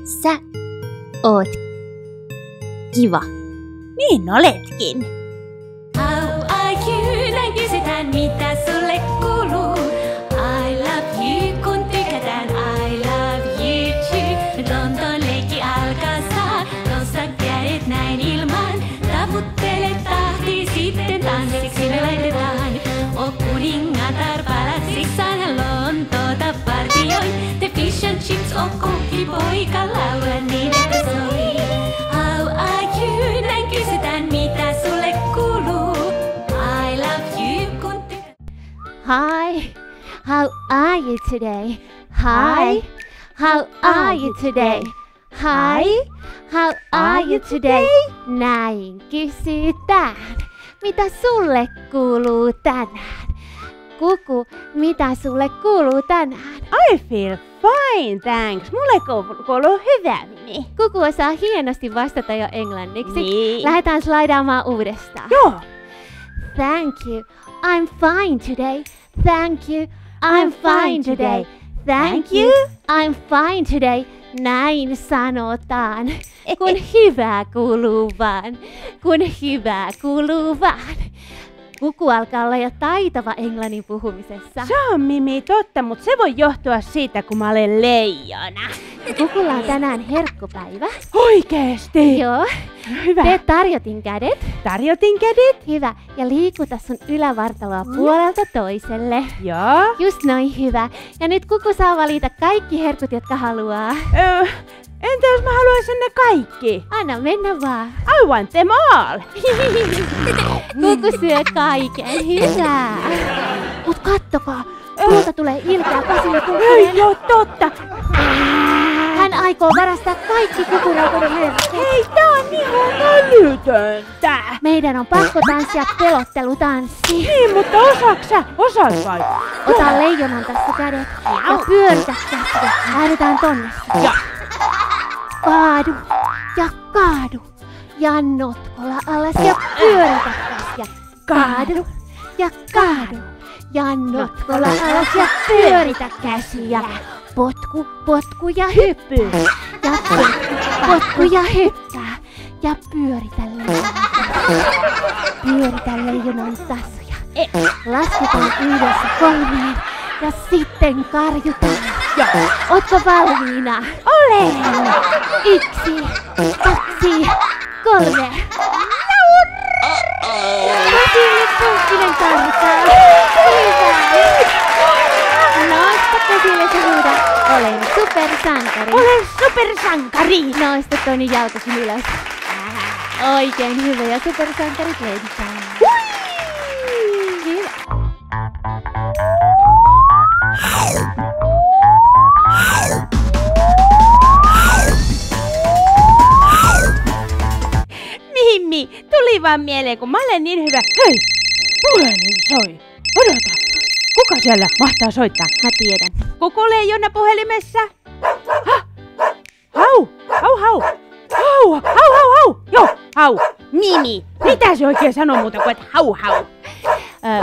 Sä oot kiva. Niin oletkin. How are you? Näin kysytään, mitä sulle kuuluu. I love you, kun tykätään. I love you too. Nyt Lontoon leikki alkaa saa. Nosta kädet näin ilmaan. Taputtele tahti, sitten tanssiksi me laitetaan. O kuningatar palatsissaan Lontoota partioin. The fish and chips o kokkipoika laula niin että soi. How are you? Näin kysytään, mitä sulle kuuluu. I love you, kun Hi, how are you today? Hi, how are you today? Hi, how are you today? Näin kysytään. Mitä sulle kuuluu tänään? Kuku, mitä sulle kuuluu tänään? I feel fine, thanks. Mulle kuuluu hyvä, Mimi. Kuku osaa hienosti vastata jo englanniksi. Niin. Lähdetään slaidaamaan uudestaan. Joo. Thank you. I'm fine today. Thank you. I'm fine today. Thank you. I'm fine today. Näin sanotaan. Kun hyvää kuuluu vaan. Kun hyvää kuuluu vaan. Kuku alkaa olla jo taitava englannin puhumisessa. Se on, Mimi, totta, mutta se voi johtua siitä, kun mä olen leijona. Kukulla on tänään herkkupäivä. Oikeesti? Joo. Hyvä. Tee tarjotin kädet. Tarjotin kädet? Hyvä. Ja liikuta sun ylävartaloa puolelta toiselle. Joo. Just noin, hyvä. Ja nyt Kuku saa valita kaikki herkut, jotka haluaa. Entä jos mä haluaisin ne kaikki? Anna mennä vaan. I want them all. Kuku syö kaiken. Hyvä. Mut kattokaa. Tuolta tulee ilkeä Pasille Kukkonen. Ei oo totta. Hän aikoo varastaa kaikki kukuraukoiden herkut. Hei, tää on ihan älytöntä. Meidän on pakko tanssia pelottelutanssi. Niin, mutta osaksä? Osaat vai? Ota leijonan tässä kädet ja pyöritä käsiä. Lähdetään tonne. Ja. Kaadu ja kaadu. Ja notkola alas ja pyöritä käsiä. Kaadu ja kaadu. Ja notkola alas ja pyöritä käsiä. Potku, potku ja hyppy. Ja potku, potku ja hyppää. Ja pyöritä leijonan. Pyöritä leijonan tasoja. Lasketaan yhdessä 3 ja sitten karjutaan. Ootko valmiina? Olen. 1, 2, 3. Pasille Kukkonen karkaa. Hyvä. Nosta Pasille se huuda. Olen supersankari. Olen supersankari. Nosta toinen jalkasi ylös. Oikein hyvä ja supersankarit leiditään. Hyvä. Mimmi, tuli vaan mieleen, kun mä olen niin hyvä. Hei, puhelin soi. Odota, kuka siellä mahtaa soittaa? Mä tiedän. Koko leijona puhelimessa? Hau, hau, hau. Hau, hau, hau, hau. Joo, hau. Mimi, mitä se oikein sanoo muuta kuin, että hau, hau?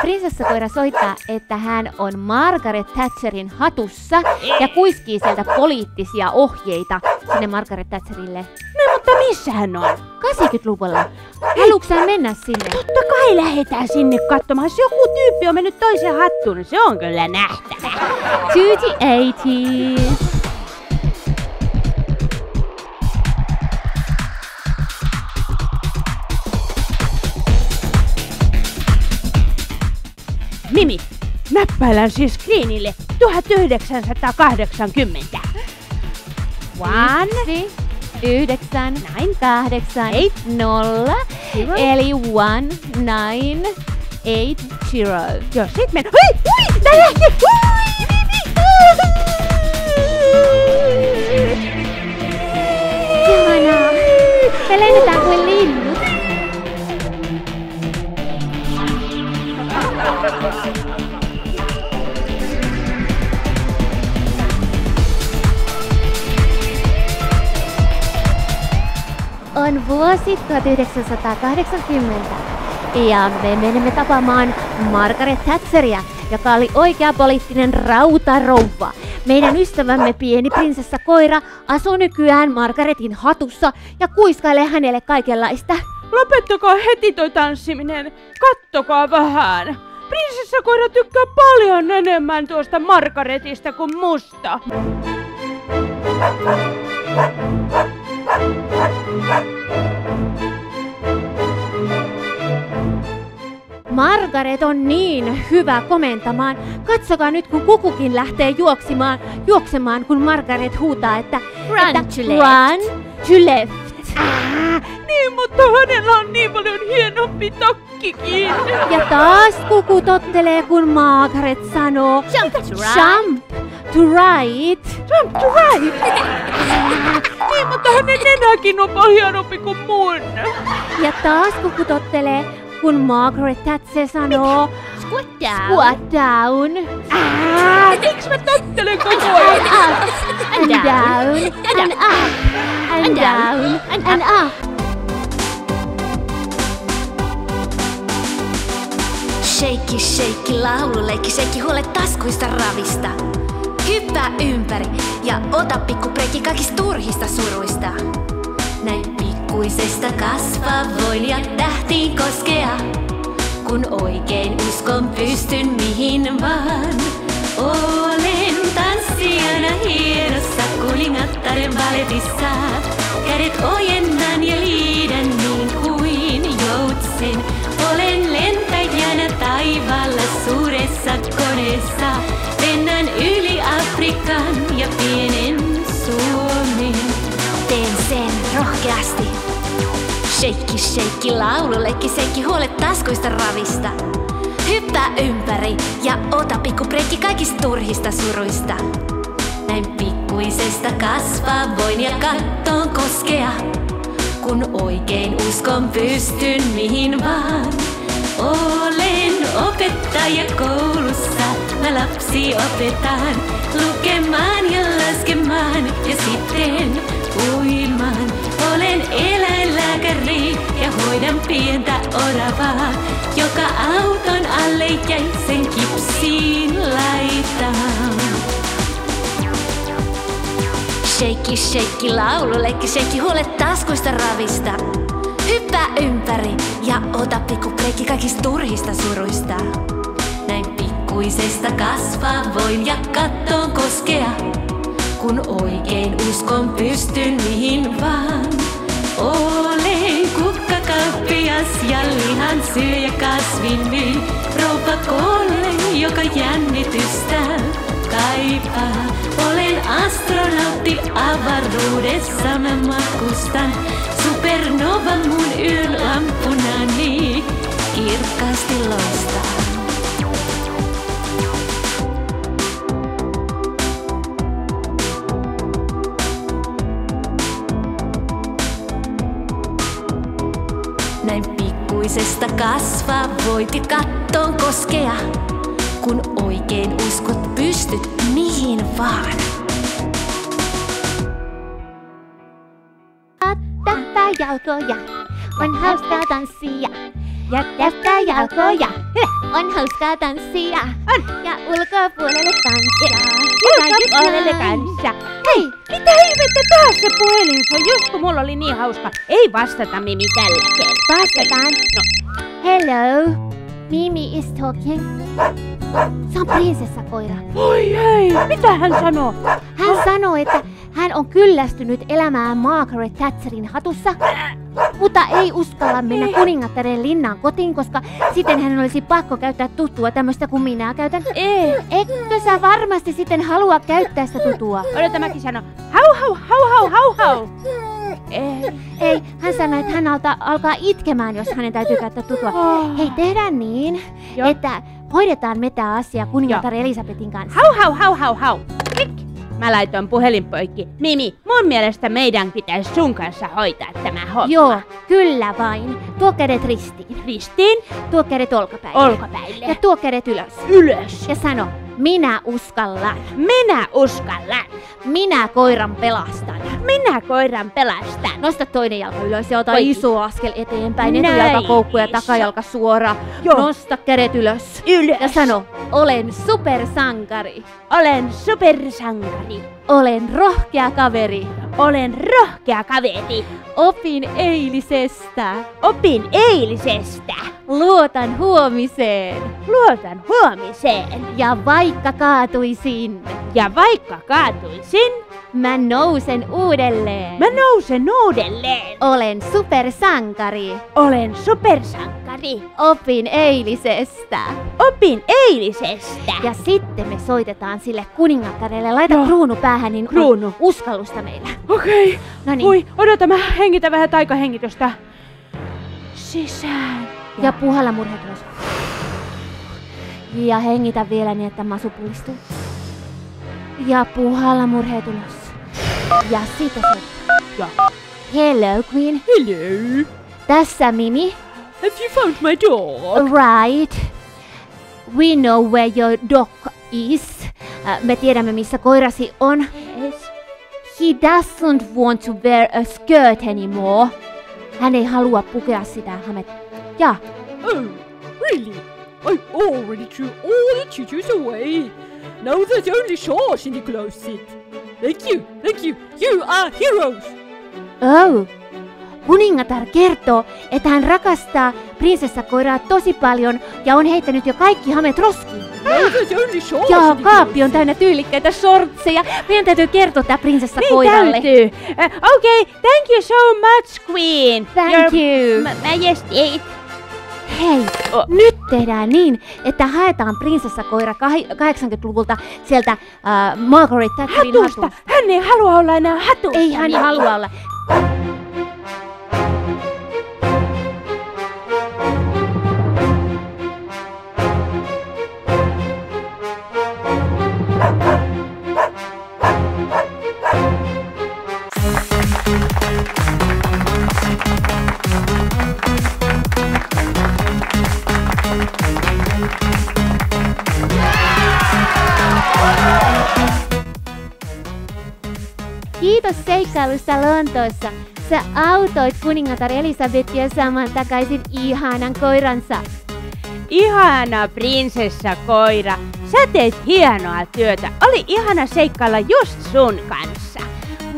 Prinsessakoira soittaa, että hän on Margaret Thatcherin hatussa ja kuiskii sieltä poliittisia ohjeita sinne Margaret Thatcherille. No, mutta missä hän on? 80-luvulla. Haluatko sä mennä sinne? Totta kai lähdetään sinne katsomaan. Jos joku tyyppi on mennyt toiseen hattuun, niin se on kyllä nähtävä. To the 80s. Mimi, näppäilän siis screenille 1980. 1, 9, 8, 0. Zero. Eli 1980. Joo, sit mennään. Hui! Tää lähti! Hui! Ihanaa. Me lennetään kuin linnut. On vuosi 1980. Ja me menemme tapaamaan Margaret Thatcheria, joka oli oikea poliittinen rautarouva. Meidän ystävämme pieni prinsessa koira asuu nykyään Margaretin hatussa ja kuiskailee hänelle kaikenlaista. Lopettakaa heti toi tanssiminen. Kattokaa vähän. Prinsessakoira tykkää paljon enemmän tuosta Margaretista kuin musta. Margaret on niin hyvä komentamaan. Katsokaa nyt, kun Kukukin lähtee juoksemaan, kun Margaret huutaa, että Run että, to left. Run to left. Niin, mutta hänellä on niin paljon hienompi takkikin. Ja taas Kuku tottelee, kun Margaret sanoo Jump to right. Jump to right. Jump to right. Niin, mutta hänen nenäkin on paljon hienompi kuin mun. Ja taas Kuku tottelee, kun Margaret Thatcher sanoo Squat down. Squat down. Miksi mä tottelen koko ajan? And down. And up. And down. And up. Sheikki, sheikki, laululeikki, sheikki, huole taskuista ravista. Hyppää ympäri ja ota pikku breikki kaikista turhista suruista. Näin pikkuisesta kasvaa voin ja tähtiin koskea. Kun oikein uskon pystyn mihin vaan. Olen tanssijana hienossa kuningattaren baletissa. Kädet ojennan ja liidän niin kuin joutsen. Olen lentäjänä taivaalla suuressa koneessa. Lennän yli Afrikan ja pienen Suomen. Teen sen rohkeasti. Sheikki, sheikki, laululeikki, seikki, huole taskuista ravista. Hyppää ympäri ja ota pikku breikki kaikista turhista suruista. Näin pikkuisesta kasvaa voin ja kattoon koskea. Kun oikein uskon pystyn mihin vaan. Olen opettaja koulussa, mä lapsi opetan lukemaan ja laskemaan ja sitten uimaan. Olen eläinlääkäri ja hoidan pientä oravaa, joka auton alle jäi sen kipsiin laitaan. Sheikki, sheikki, laululeikki, sheikki, huole taskuista ravista. Hyppää ympäri ja ota pikku breikki kaikista turhista suruista. Näin pikkuisesta kasvaa voin ja kattoon koskea. Kun oikein uskon pystyn mihin vaan. Olen kukkakauppias ja lihan syöjä kasvin myy. Rouva Kolle, joka jännitystä kaipaa. Olen astronautti avaruudessa mä matkustan. Supernova mun yön lampunani kirkkaasti loistaa. Näin pikkuisesta kasvaa voit ja kattoon koskea. Kun oikein uskot pystyt mihin vaan. Tähtää jalkoja, on hauskaa tanssia. Ja tähtää jalkoja, on hauskaa tanssia. Ja ulkopuolelle tanssia. Ulkopuolelle kanssa. Hei, mitä ihmettä taas se puhelin on, just kun mulla oli niin hauska. Ei vastata Mimi tällä kertaa. Vastataan. No. Hello, Mimi is talking. Se on prinsessakoira. Oi hei, mitä hän sanoo? Hän sanoo, että hän on kyllästynyt elämään Margaret Thatcherin hatussa, mutta ei uskalla mennä kuningattaren linnaan kotiin, koska sitten hän olisi pakko käyttää tuttua tämmöistä kuin minä käytän. Ei. Eikö sä varmasti sitten halua käyttää sitä tutua? Odota, mäkin sanon. Hau hau hau hau hau hau. Ei, hän sanoi, että hän alkaa itkemään, jos hänen täytyy käyttää tutua. Hei, tehdään niin, Joo. että hoidetaan me tää asia kuningatar Elisabetin kanssa. Hau hau hau hau hau. Klik. Mä laitoin puhelinpoikki. Mimi, mun mielestä meidän pitäisi sun kanssa hoitaa tämä homma. Joo, kyllä vain. Tuo kädet ristiin. Ristiin, Tuo kädet olkapäille. olkapäille, Ja tuo kädet ylös. ylös. Ja sano, Minä uskallan. Minä uskallan. Minä koiran pelastan. Minä koiran pelastan. Nosta toinen jalka ylös ja ota Oi. iso askel eteenpäin. Näin Etujalka koukku ja iso. takajalka suora. Joo. Nosta kädet ylös. Ylös. Ja sano, olen supersankari. Olen supersankari. Olen rohkea kaveri. Olen rohkea kaveri. Opin eilisestä. Opin eilisestä. Luotan huomiseen. Luotan huomiseen. Ja vaikka kaatuisin, Ja vaikka kaatuisin, mä nousen uudelleen. mä nousen uudelleen. Olen supersankari. Olen supersankari. Opin eilisestä. Opin eilisestä. Ja sitten me soitetaan sille kuningattarelle. Laita Joo. kruunu päähän, niin Kruunu. on uskallusta meillä. Okei. Noniin. Oi, odota, mä hengitän vähän taikahengitystä. Sisään. Ja puhalla murheet ylös. Ja hengitä vielä niin, että masu pullistuu. Ja puhalla murheet ylös. Ja sitten se. Ja. Hello, Queen. Hello. Tässä Mimi. Have you found my dog? Right. We know where your dog is. Me tiedämme, missä koirasi on. Yes. He doesn't want to wear a skirt anymore. Hän ei halua pukea sitä hametta. Ja, Oh, really? I already threw all the tutus away. Now there's only shorts in the closet. Thank you, thank you. You are heroes. oh, kuningatar kertoo, että hän rakastaa prinsessakoiraa tosi paljon ja on heittänyt jo kaikki hamet roskiin. Now there's only shorts Ja in the kaappi on täynnä tyylikkäitä shortseja. Meidän täytyy kertoa tää prinsessakoiralle. Niin täytyy. Okei, thank you so much, Queen. Thank you. Majesty. Hei, nyt tehdään niin, että haetaan prinsessakoira 80-luvulta sieltä Margaret Thatcherin Hatusta. hatusta. Hän ei halua olla enää hatusta. Ei hän halua olla. Kiitos seikkailusta Lontoossa. Sä autoit kuningatar Elisabetia saamaan takaisin ihanan koiransa. Ihana prinsessakoira. Sä teit hienoa työtä. Oli ihana seikkailla just sun kanssa.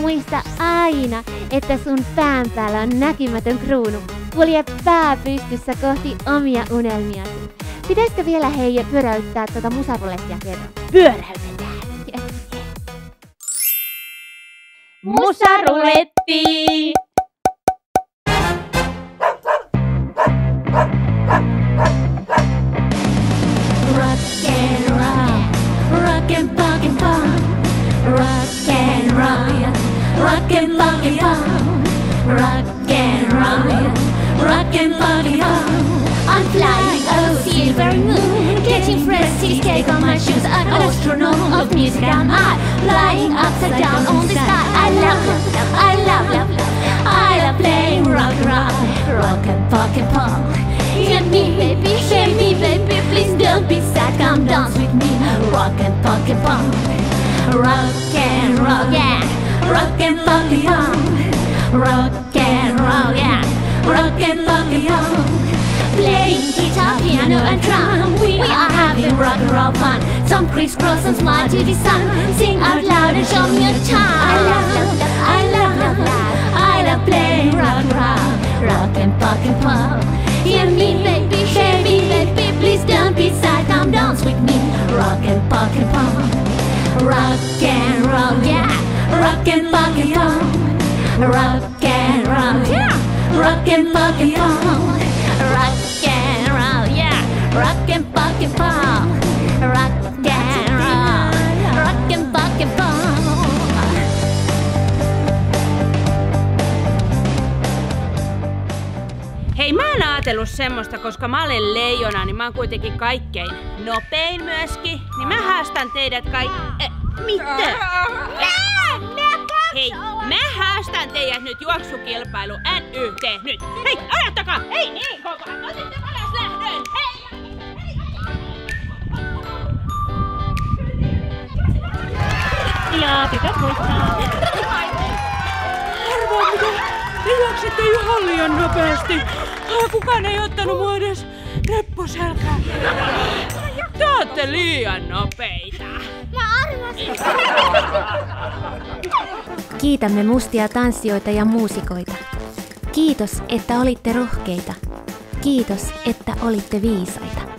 Muista aina, että sun pään päällä on näkymätön kruunu. Kulje pää pystyssä kohti omia unelmiasi. Pitäisikö vielä hei pyöräyttää tuota musarulettia kerran? Pyöräytetään. Musaruletti! Rock and roll, rock and rock and roll, rock and roll, yeah. Rock and rock and roll, rock and roll, yeah. Rock and rock and roll. I'm flying over silver moon, getting fresh cheesecake on my shoes. An astronaut of music am I, flying upside down on the sky. I love, I love, love, love. I love playing rock and roll, rock and pop. Hear me, baby, please don't be sad. Come dance with me, rock and pop, rock and roll, yeah. Rock and pop, rock and roll, yeah. Rock and pop, playing guitar, piano and drum. We are having rock and roll fun. Some crisscross and smile to the sun. Sing out loud and show me your charm. I love, I love, love, love. I love playing rock and roll, rock and pop. Hear me, baby, please don't be sad. Come dance with me, rock and pop. Rock and roll, yeah. Rock and pop. Rock and roll, yeah. Rock and pop. Rock and roll, yeah. Rock and pop. Rock and roll, rock and pop. Hei, mä en ajatellut semmoista, koska mä olen leijona, niin mä oon kuitenkin kaikkein nopein myöskin. Niin mä haastan teidät mitä? Hei, mä haastan teidät nyt juoksukilpailu NYT nyt. Hei, ajattakaa! Hei, niin kovaa! Otitte alas lähdön! Hei! Ja pitää muistaa. Arvaa mitä, te juoksitte ihan liian nopeasti. Kukaan ei ottanut mua edes repposelkään. Te ootte liian nopeita. Kiitämme mustia tanssijoita ja muusikoita. Kiitos, että olitte rohkeita. Kiitos, että olitte viisaita.